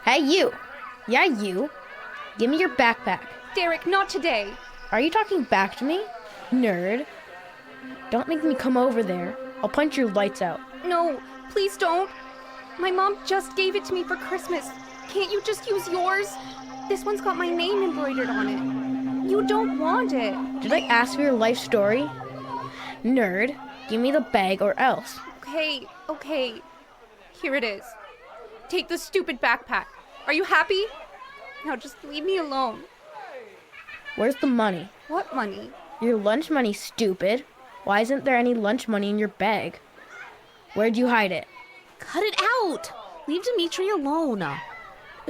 Hey, you. Yeah, you. Give me your backpack. Derrick, not today. Are you talking back to me? Nerd. Don't make me come over there. I'll punch your lights out. No, please don't. My mom just gave it to me for Christmas. Can't you just use yours? This one's got my name embroidered on it. You don't want it. Did I ask for your life story? Nerd, give me the bag or else. Okay. Here it is. Take the stupid backpack. Are you happy? Now just leave me alone. Where's the money? What money? Your lunch money, stupid. Why isn't there any lunch money in your bag? Where'd you hide it? Cut it out! Leave Dmitri alone.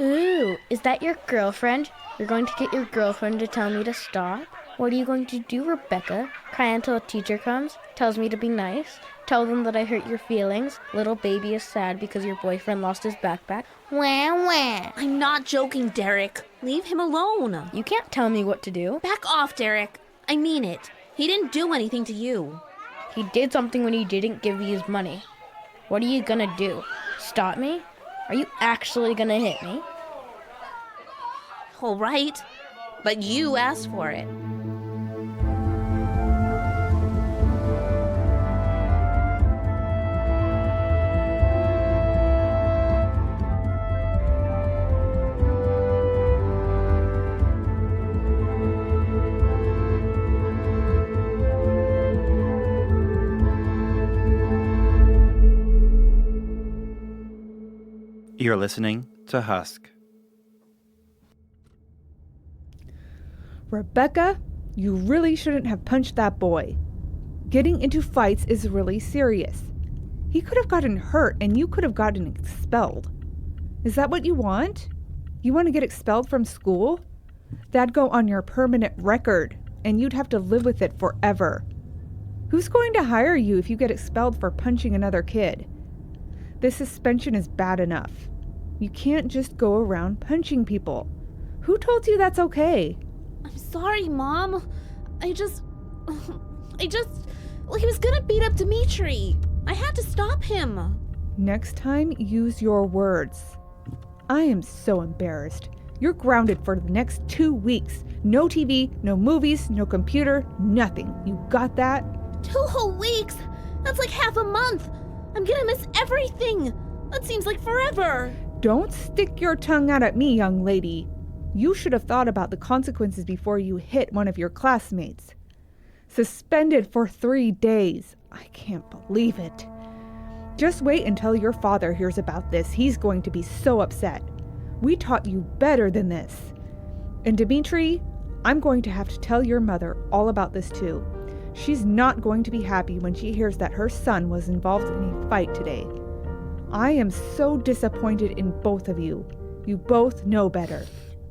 Ooh, is that your girlfriend? You're going to get your girlfriend to tell me to stop? What are you going to do, Rebecca? Cry until a teacher comes? Tells me to be nice? Tell them that I hurt your feelings? Little baby is sad because your boyfriend lost his backpack? Wah, wah. I'm not joking, Derrick. Leave him alone. You can't tell me what to do. Back off, Derrick. I mean it. He didn't do anything to you. He did something when he didn't give you his money. What are you gonna do? Stop me? Are you actually gonna hit me? All right. But you asked for it. You're listening to Husk. Rebecca, you really shouldn't have punched that boy. Getting into fights is really serious. He could have gotten hurt and you could have gotten expelled. Is that what you want? You want to get expelled from school? That'd go on your permanent record and you'd have to live with it forever. Who's going to hire you if you get expelled for punching another kid? This suspension is bad enough. You can't just go around punching people. Who told you that's okay? I'm sorry, Mom. He was gonna beat up Dmitri. I had to stop him. Next time, use your words. I am so embarrassed. You're grounded for the next 2 weeks. No TV, no movies, no computer, nothing. You got that? 2 whole weeks? That's like half a month. I'm gonna miss everything. That seems like forever. Don't stick your tongue out at me, young lady. You should have thought about the consequences before you hit one of your classmates. Suspended for 3 days. I can't believe it. Just wait until your father hears about this. He's going to be so upset. We taught you better than this. And Dmitri, I'm going to have to tell your mother all about this too. She's not going to be happy when she hears that her son was involved in a fight today. I am so disappointed in both of you. You both know better.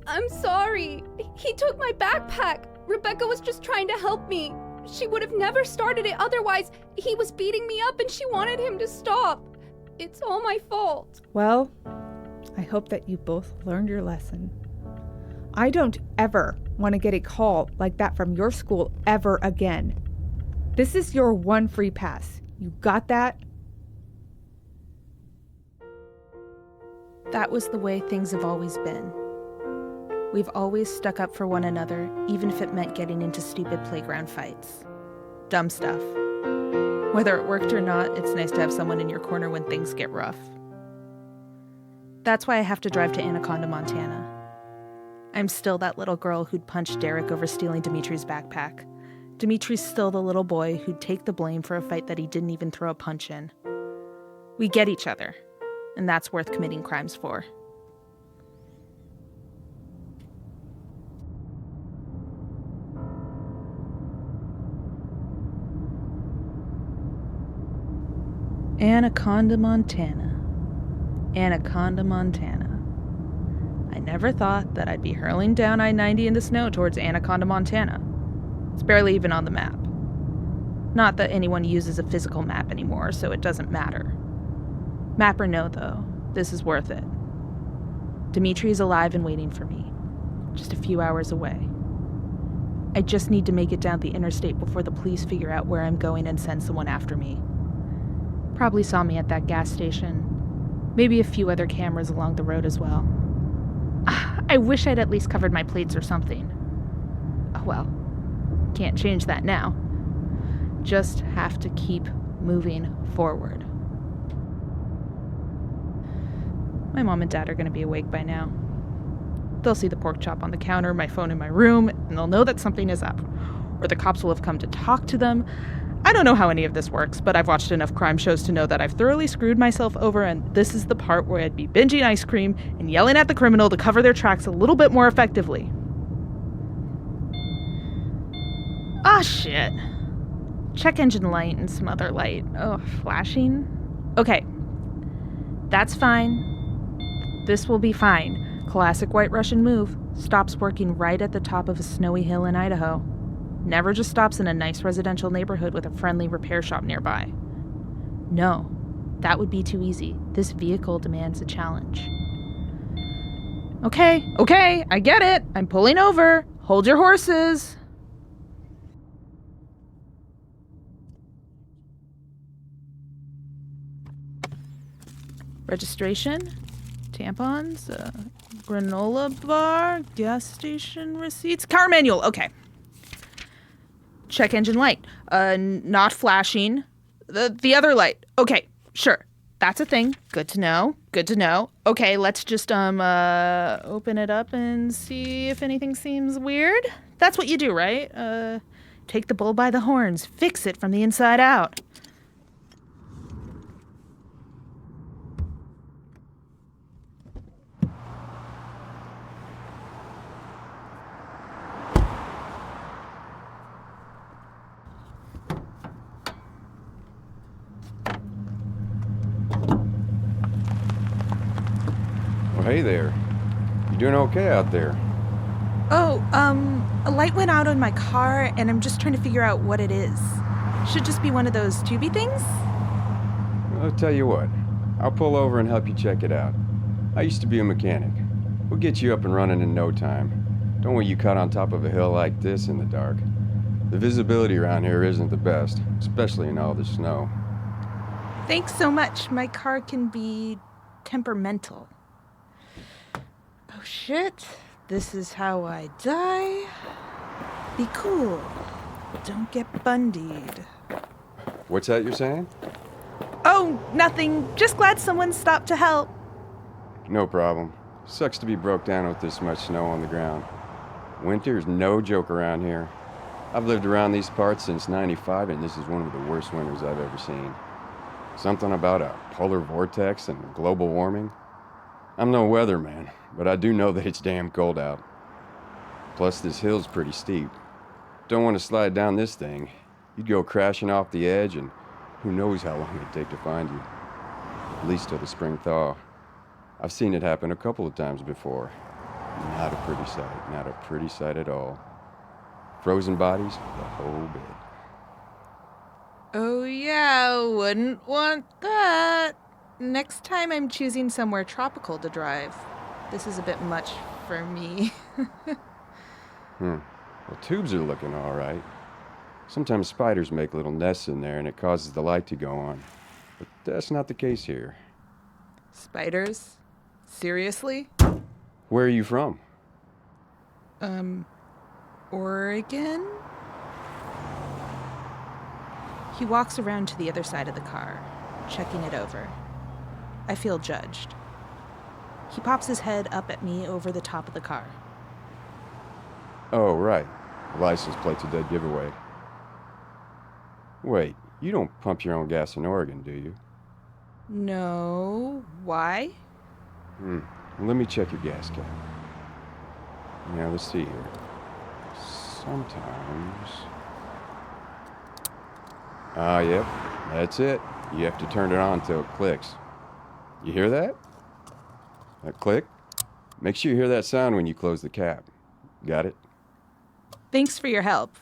I'm sorry. He took my backpack. Rebecca was just trying to help me. She would have never started it otherwise. He was beating me up and she wanted him to stop. It's all my fault. Well, I hope that you both learned your lesson. I don't ever want to get a call like that from your school ever again. This is your one free pass. You got that? That was the way things have always been. We've always stuck up for one another, even if it meant getting into stupid playground fights. Dumb stuff. Whether it worked or not, it's nice to have someone in your corner when things get rough. That's why I have to drive to Anaconda, Montana. I'm still that little girl who'd punch Derrick over stealing Dimitri's backpack. Dimitri's still the little boy who'd take the blame for a fight that he didn't even throw a punch in. We get each other, and that's worth committing crimes for. Anaconda, Montana. Anaconda, Montana. I never thought that I'd be hurling down I-90 in the snow towards Anaconda, Montana. It's barely even on the map. Not that anyone uses a physical map anymore, so it doesn't matter. Map or no, though, this is worth it. Dimitri's alive and waiting for me, just a few hours away. I just need to make it down the interstate before the police figure out where I'm going and send someone after me. Probably saw me at that gas station. Maybe a few other cameras along the road as well. I wish I'd at least covered my plates or something. Oh well, can't change that now. Just have to keep moving forward. My mom and dad are going to be awake by now. They'll see the pork chop on the counter, my phone in my room, and they'll know that something is up. Or the cops will have come to talk to them. I don't know how any of this works, but I've watched enough crime shows to know that I've thoroughly screwed myself over, and this is the part where I'd be binging ice cream and yelling at the criminal to cover their tracks a little bit more effectively. Ah, shit. Check engine light and some other light. Oh, flashing? Okay. That's fine. This will be fine. Classic White Russian move. Stops working right at the top of a snowy hill in Idaho. Never just stops in a nice residential neighborhood with a friendly repair shop nearby. No, that would be too easy. This vehicle demands a challenge. Okay, I get it. I'm pulling over. Hold your horses. Registration, tampons, granola bar, gas station receipts, car manual. Okay. Check engine light. Not flashing. The other light. Okay, sure. That's a thing. Good to know. Okay, let's just open it up and see if anything seems weird. That's what you do, right? Take the bull by the horns. Fix it from the inside out. Hey there. You doing okay out there? Oh, a light went out on my car, and I'm just trying to figure out what it is. Should just be one of those tubey things? I'll tell you what. I'll pull over and help you check it out. I used to be a mechanic. We'll get you up and running in no time. Don't want you caught on top of a hill like this in the dark. The visibility around here isn't the best, especially in all the snow. Thanks so much. My car can be temperamental. Oh shit, this is how I die. Be cool. Don't get bundied. What's that you're saying? Oh, nothing. Just glad someone stopped to help. No problem. Sucks to be broke down with this much snow on the ground. Winter's no joke around here. I've lived around these parts since '95, and this is one of the worst winters I've ever seen. Something about a polar vortex and global warming. I'm no weatherman, but I do know that it's damn cold out. Plus, this hill's pretty steep. Don't want to slide down this thing. You'd go crashing off the edge, and who knows how long it'd take to find you. At least till the spring thaw. I've seen it happen a couple of times before. Not a pretty sight. Not a pretty sight at all. Frozen bodies, the whole bit. Oh yeah, wouldn't want that. Next time I'm choosing somewhere tropical to drive. This is a bit much for me. Well, tubes are looking all right. Sometimes spiders make little nests in there and it causes the light to go on. But that's not the case here. Spiders? Seriously? Where are you from? Oregon? He walks around to the other side of the car, checking it over. I feel judged. He pops his head up at me over the top of the car. Oh, right. License plate's a dead giveaway. Wait, you don't pump your own gas in Oregon, do you? No. Why? Let me check your gas cap. Now, let's see here. Sometimes... yep, that's it. You have to turn it on until it clicks. You hear that? That click? Make sure you hear that sound when you close the cap. Got it? Thanks for your help.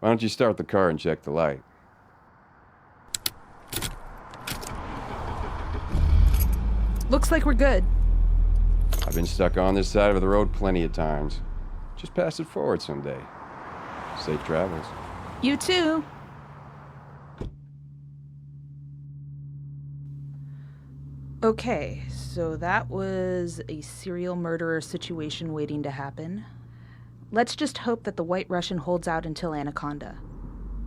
Why don't you start the car and check the light? Looks like we're good. I've been stuck on this side of the road plenty of times. Just pass it forward someday. Safe travels. You too. Okay, so that was a serial murderer situation waiting to happen. Let's just hope that the White Russian holds out until Anaconda.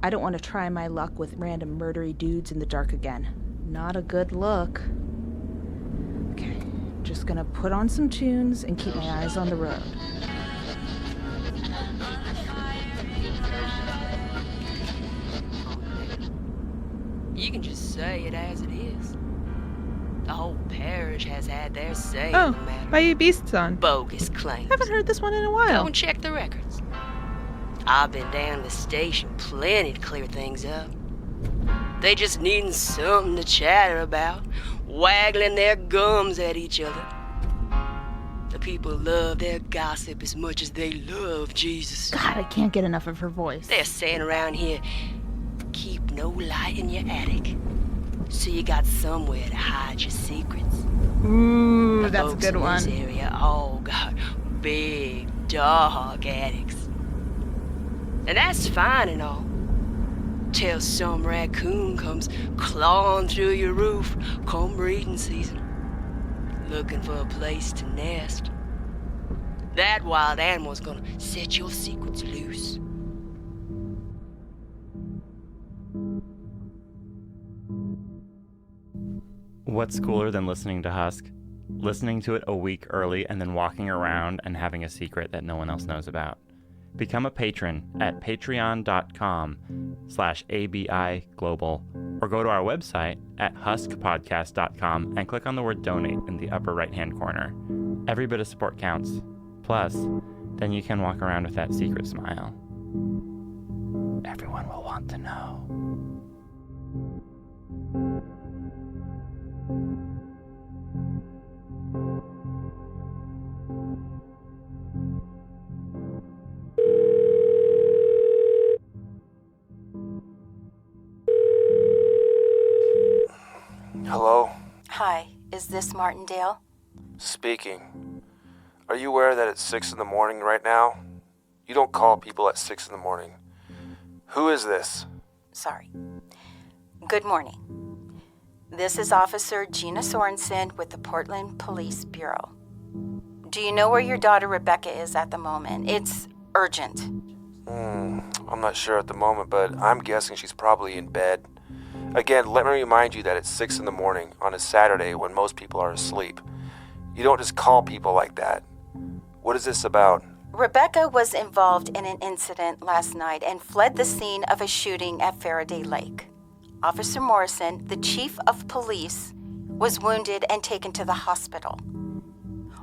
I don't want to try my luck with random murdery dudes in the dark again. Not a good look. Okay, just gonna put on some tunes and keep my eyes on the road. You can just say it as it is. The whole parish has had their say Oh, in the matter. Bayou Beast's on. Bogus claims. Haven't heard this one in a Go while. and check the records. I've been down to the station plenty to clear things up. They just needin' something to chatter about, waggling their gums at each other. The people love their gossip as much as they love Jesus. God, I can't get enough of her voice. They're saying around here, keep no light in your attic, so you got somewhere to hide your secrets. Ooh, The that's a folks good in one. This area all got big, dark attics. And that's fine and all. Till some raccoon comes clawing through your roof come breeding season, looking for a place to nest. That wild animal's gonna set your secrets loose. What's cooler than listening to Husk? Listening to it a week early and then walking around and having a secret that no one else knows about. Become a patron at patreon.com/ABIglobal or go to our website at huskpodcast.com and click on the word donate in the upper right-hand corner. Every bit of support counts. Plus, then you can walk around with that secret smile. Everyone will want to know. Hello? Hi, is this Martindale? Speaking. Are you aware that it's 6 in the morning right now? You don't call people at 6 in the morning. Who is this? Sorry. Good morning. This is Officer Gina Sorensen with the Portland Police Bureau. Do you know where your daughter Rebecca is at the moment? It's urgent. I'm not sure at the moment, but I'm guessing she's probably in bed. Again, let me remind you that it's 6 in the morning on a Saturday when most people are asleep. You don't just call people like that. What is this about? Rebecca was involved in an incident last night and fled the scene of a shooting at Faraday Lake. Officer Morrison, the chief of police, was wounded and taken to the hospital.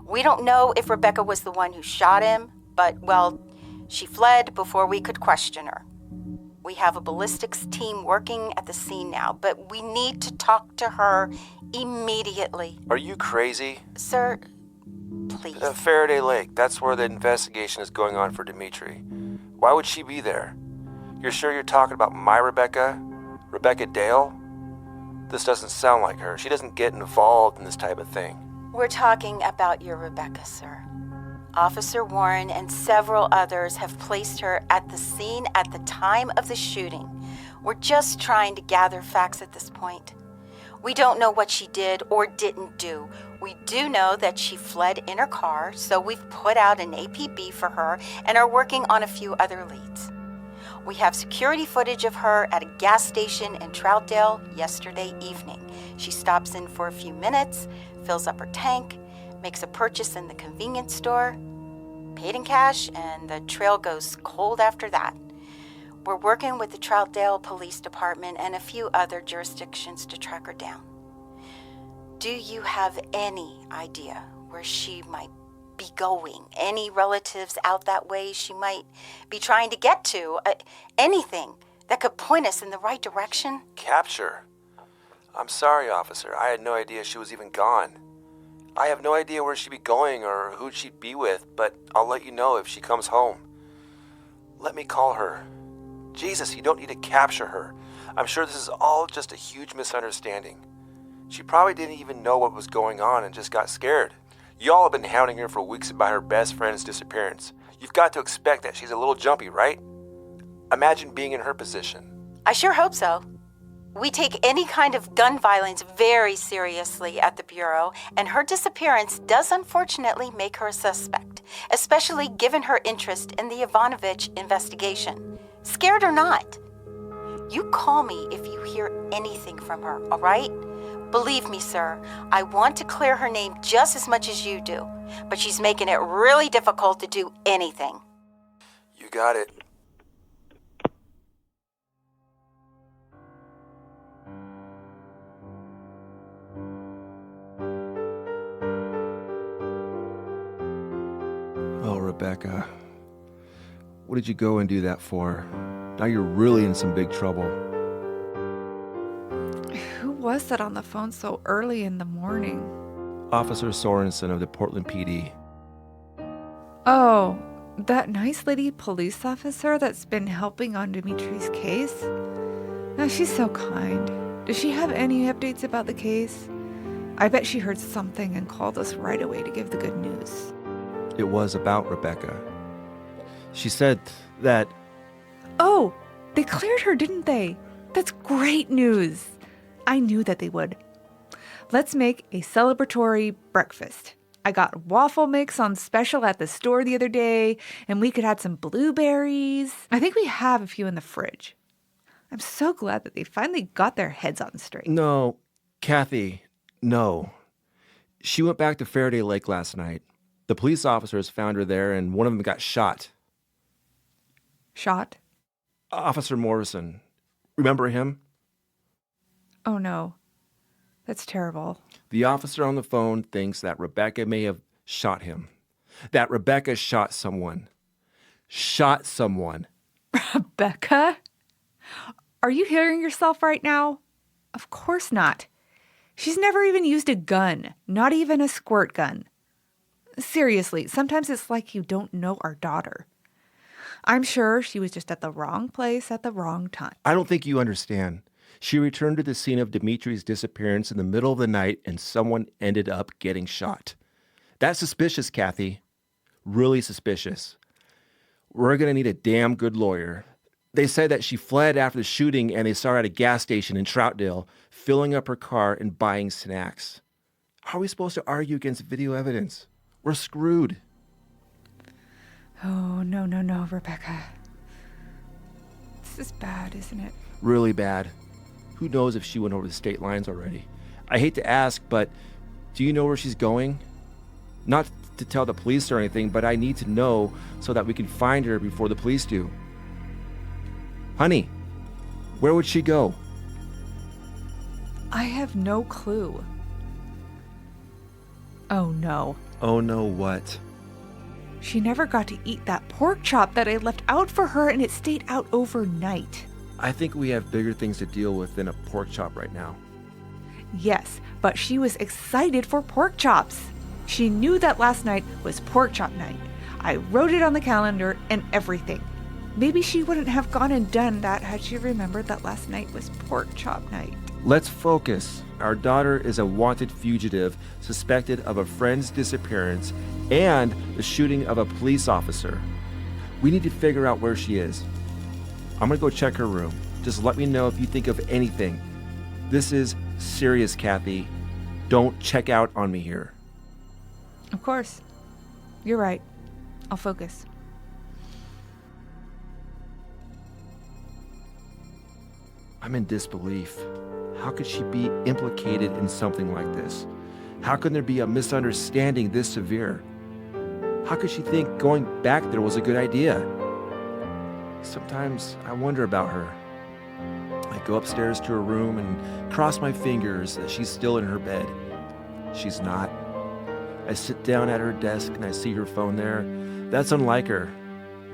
We don't know if Rebecca was the one who shot him, but, well, she fled before we could question her. We have a ballistics team working at the scene now, but we need to talk to her immediately. Are you crazy? Sir, please. Faraday Lake, that's where the investigation is going on for Dmitri. Why would she be there? You're sure you're talking about my Rebecca? Rebecca Dale? This doesn't sound like her. She doesn't get involved in this type of thing. We're talking about your Rebecca, sir. Officer Warren and several others have placed her at the scene at the time of the shooting. We're just trying to gather facts at this point. We don't know what she did or didn't do. We do know that she fled in her car, so we've put out an APB for her and are working on a few other leads. We have security footage of her at a gas station in Troutdale yesterday evening. She stops in for a few minutes, fills up her tank, makes a purchase in the convenience store, paid in cash, and the trail goes cold after that. We're working with the Troutdale Police Department and a few other jurisdictions to track her down. Do you have any idea where she might be going? Any relatives out that way she might be trying to get to? Anything that could point us in the right direction? Capture? I'm sorry, officer. I had no idea she was even gone. I have no idea where she'd be going or who she'd be with, but I'll let you know if she comes home. Let me call her. Jesus, you don't need to capture her. I'm sure this is all just a huge misunderstanding. She probably didn't even know what was going on and just got scared. Y'all have been hounding her for weeks about her best friend's disappearance. You've got to expect that she's a little jumpy, right? Imagine being in her position. I sure hope so. We take any kind of gun violence very seriously at the Bureau, and her disappearance does unfortunately make her a suspect, especially given her interest in the Ivanovich investigation. Scared or not, you call me if you hear anything from her, all right? Believe me, sir, I want to clear her name just as much as you do, but she's making it really difficult to do anything. You got it. Oh, Rebecca. What did you go and do that for? Now you're really in some big trouble. Who was that on the phone so early in the morning? Officer Sorensen of the Portland PD. Oh, that nice lady police officer that's been helping on Dmitri's case? Oh, she's so kind. Does she have any updates about the case? I bet she heard something and called us right away to give the good news. It was about Rebecca. She said that... Oh, they cleared her, didn't they? That's great news. I knew that they would. Let's make a celebratory breakfast. I got waffle mix on special at the store the other day, and we could add some blueberries. I think we have a few in the fridge. I'm so glad that they finally got their heads on straight. No, Kathy, no. She went back to Faraday Lake last night. The police officers found her there, and one of them got shot. Shot? Officer Morrison. Remember him? Oh, no. That's terrible. The officer on the phone thinks that Rebecca may have shot him. That Rebecca shot someone. Shot someone. Rebecca? Are you hearing yourself right now? Of course not. She's never even used a gun, not even a squirt gun. Seriously, sometimes it's like you don't know our daughter. I'm sure she was just at the wrong place at the wrong time. I don't think you understand. She returned to the scene of Dmitri's disappearance in the middle of the night, and someone ended up getting shot. That's suspicious, Kathy. Really suspicious. We're going to need a damn good lawyer. They said that she fled after the shooting, and they saw her at a gas station in Troutdale, filling up her car and buying snacks. How are we supposed to argue against video evidence? We're screwed. Oh, no, Rebecca. This is bad, isn't it? Really bad. Who knows if she went over the state lines already? I hate to ask, but do you know where she's going? Not to tell the police or anything, but I need to know so that we can find her before the police do. Honey, where would she go? I have no clue. Oh, no. Oh, no, what? She never got to eat that pork chop that I left out for her, and it stayed out overnight. I think we have bigger things to deal with than a pork chop right now. Yes, but she was excited for pork chops. She knew that last night was pork chop night. I wrote it on the calendar and everything. Maybe she wouldn't have gone and done that had she remembered that last night was pork chop night. Let's focus. Our daughter is a wanted fugitive suspected of a friend's disappearance and the shooting of a police officer. We need to figure out where she is. I'm going to go check her room. Just let me know if you think of anything. This is serious, Kathy. Don't check out on me here. Of course. You're right. I'll focus. I'm in disbelief. How could she be implicated in something like this? How could there be a misunderstanding this severe? How could she think going back there was a good idea? Sometimes I wonder about her. I go upstairs to her room and cross my fingers that she's still in her bed. She's not. I sit down at her desk and I see her phone there. That's unlike her.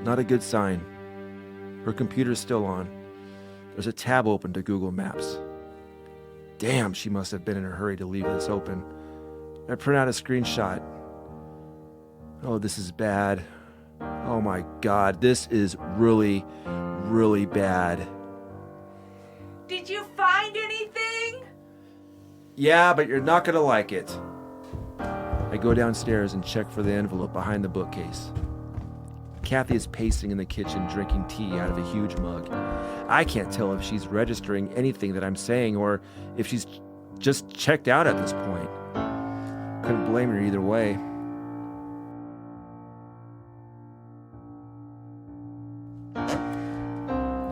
Not a good sign. Her computer's still on. There's a tab open to Google Maps. Damn, she must have been in a hurry to leave this open. I print out a screenshot. Oh, this is bad. Oh my God, this is really, really bad. Did you find anything? Yeah, but you're not gonna like it. I go downstairs and check for the envelope behind the bookcase. Kathy is pacing in the kitchen drinking tea out of a huge mug. I can't tell if she's registering anything that I'm saying or if she's just checked out at this point. Couldn't blame her either way.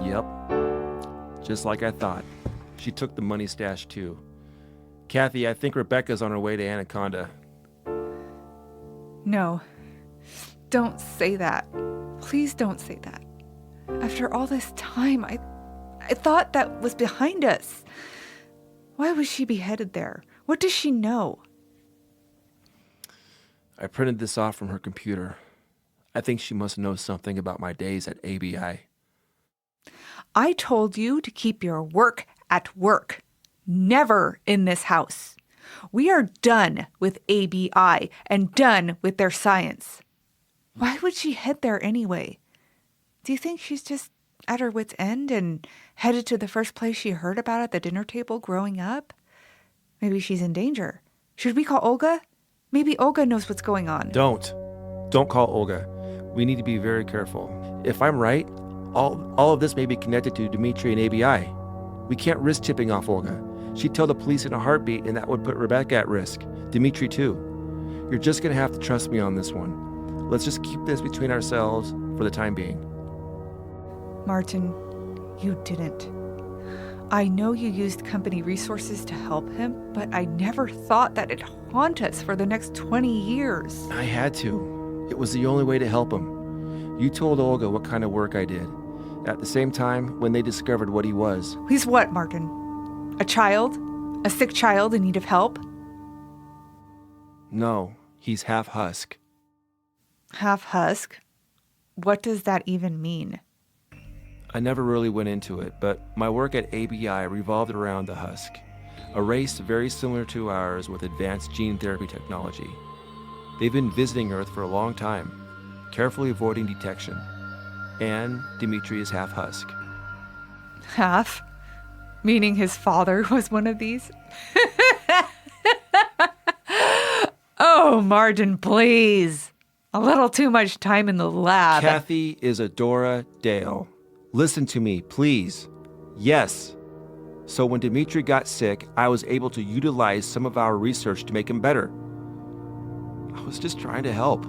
Yep. Just like I thought. She took the money stash too. Kathy, I think Rebecca's on her way to Anaconda. No. Don't say that. Please don't say that. After all this time, I thought that was behind us. Why would she be headed there? What does she know? I printed this off from her computer. I think she must know something about my days at ABI. I told you to keep your work at work. Never in this house. We are done with ABI and done with their science. Why would she head there anyway? Do you think she's just at her wit's end and headed to the first place she heard about at the dinner table growing up? Maybe she's in danger. Should we call Olga? Maybe Olga knows what's going on. Don't call Olga. We need to be very careful. If I'm right, all of this may be connected to Dmitri and ABI. We can't risk tipping off Olga. She'd tell the police in a heartbeat, and that would put Rebecca at risk. Dmitri, too. You're just going to have to trust me on this one. Let's just keep this between ourselves for the time being. Martin, you didn't. I know you used company resources to help him, but I never thought that it'd haunt us for the next 20 years. I had to. It was the only way to help him. You told Olga what kind of work I did. At the same time, when they discovered what he was. He's what, Martin? A child? A sick child in need of help? No, he's half Husk. Half Husk? What does that even mean? I never really went into it, but my work at ABI revolved around the Husk, a race very similar to ours with advanced gene therapy technology. They've been visiting Earth for a long time, carefully avoiding detection. And Dmitri is half Husk. Half? Meaning his father was one of these? Oh, Martin, please. A little too much time in the lab. Kathy is Adora Dale. Listen to me, please. Yes. So when Dmitri got sick, I was able to utilize some of our research to make him better. I was just trying to help.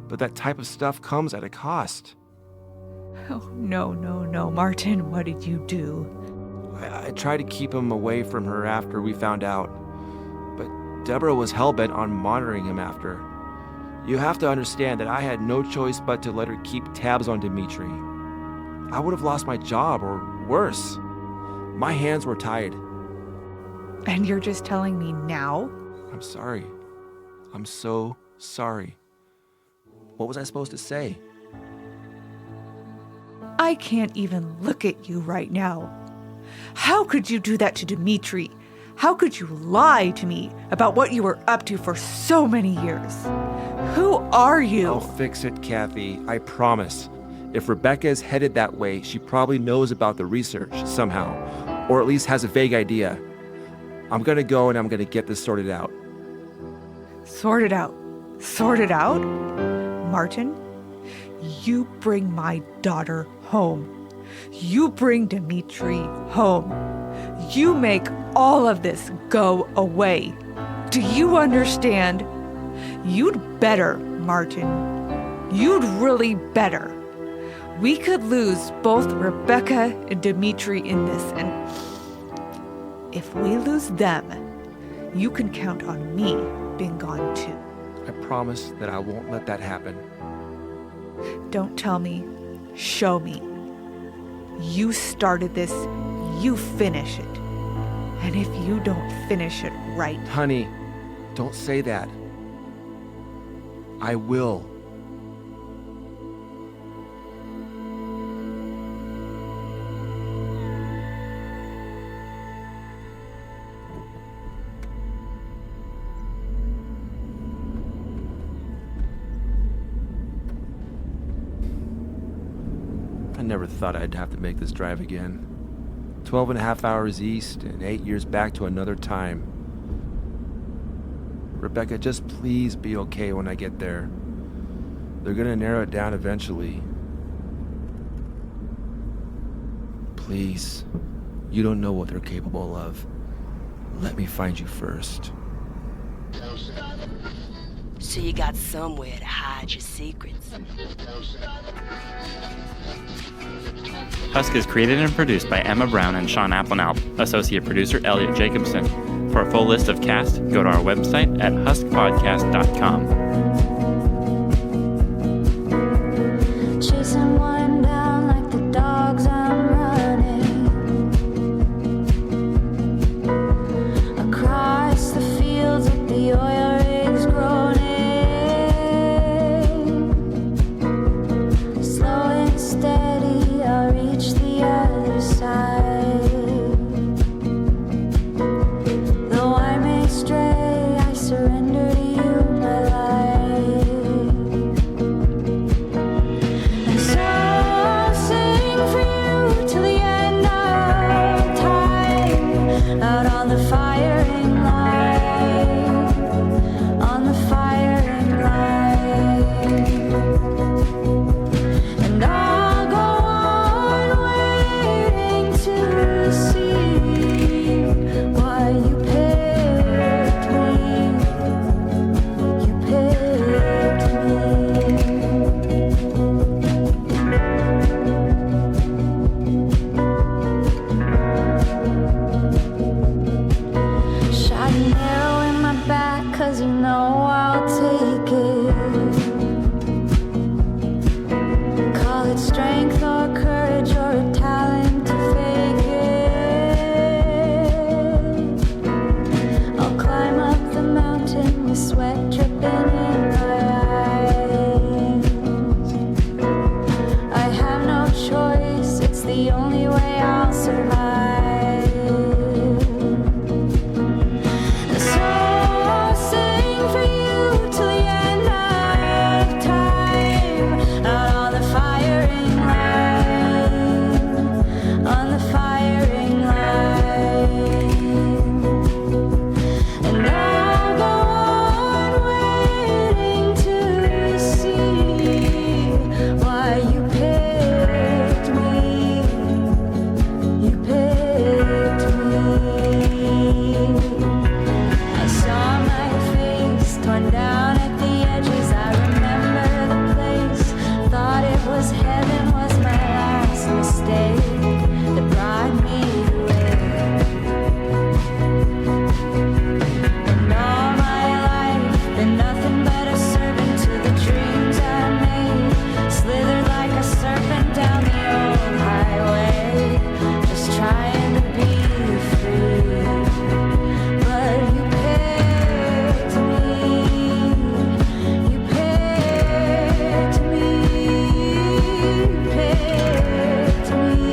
But that type of stuff comes at a cost. Oh, no, Martin, what did you do? I tried to keep him away from her after we found out. But Deborah was hell-bent on monitoring him after. You have to understand that I had no choice but to let her keep tabs on Dmitri. I would have lost my job, or worse. My hands were tied. And you're just telling me now? I'm sorry. I'm so sorry. What was I supposed to say? I can't even look at you right now. How could you do that to Dmitri? How could you lie to me about what you were up to for so many years? Who are you? I'll fix it, Kathy. I promise. If Rebecca is headed that way, she probably knows about the research somehow, or at least has a vague idea. I'm gonna go and I'm gonna get this sorted out. Sorted out? Sorted out? Martin, you bring my daughter home. You bring Dmitri home. You make all of this go away. Do you understand? You'd better, Martin. You'd really better. We could lose both Rebecca and Dmitri in this, and if we lose them, you can count on me being gone too. I promise that I won't let that happen. Don't tell me. Show me. You started this. You finish it. And if you don't finish it right... Honey, don't say that. I will. I never thought I'd have to make this drive again. 12 and a half hours east and 8 years back to another time. Rebecca, just please be okay when I get there. They're gonna narrow it down eventually. Please, you don't know what they're capable of. Let me find you first. So you got somewhere to hide your secrets. Husk is created and produced by Emma Brown and Sean Abplanalp, associate producer Elliott Jacobson. For a full list of cast, go to our website at huskpodcast.com. Chasing one down like the dogs I'm running across the fields with the oil rigs groaning, slow and steady I'll reach the other side. Though I may stray, I surrender to you my life. And so I'll sing for you till the end of time, out on the firing line, on the firing line. And I'll go on waiting to see why you picked me. You picked me. Shot an arrow in my back 'cause you know I'll take it. Call it strength or courage or a talent to fake it. I'll climb up the mountain with sweat dripping in my eyes. I have no choice, it's the only way I'll survive. So I'll sing for you till the end of time, out on the firing line, on the firing line. And I'll go on waiting to see why you picked me. You picked me. I saw my face torn down at the edges. I remember the place. Thought it was heaven, was my last mistake that brought me here. And all my life, been nothing but a servant to the dreams I made. Slithered like a serpent down the old highway, just trying to be free. But you picked me. You picked me. You picked me.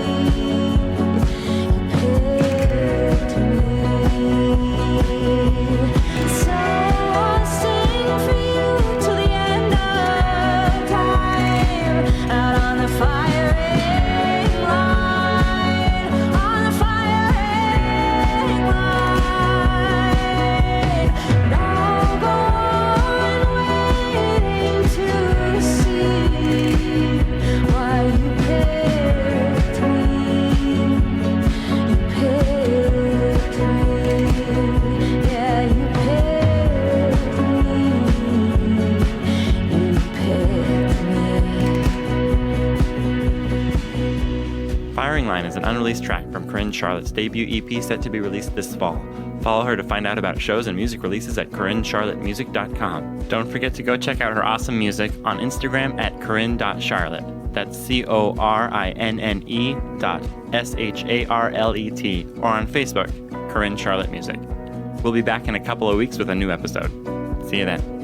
You picked me. So I'll sing for you till the end of time, out on the firing line, on the firing line. And I'll go on waiting to see why you picked me. You picked me. Yeah, you picked me. You picked me. Firing Line is an unreleased track from Corinne Charlotte's debut EP set to be released this fall. Follow her to find out about shows and music releases at CorinneCharlotteMusic.com. Don't forget to go check out her awesome music on Instagram at Corinne.Charlotte. That's CORINNE.SHARLET, or on Facebook, Corinne Charlotte Music. We'll be back in a couple of weeks with a new episode. See you then.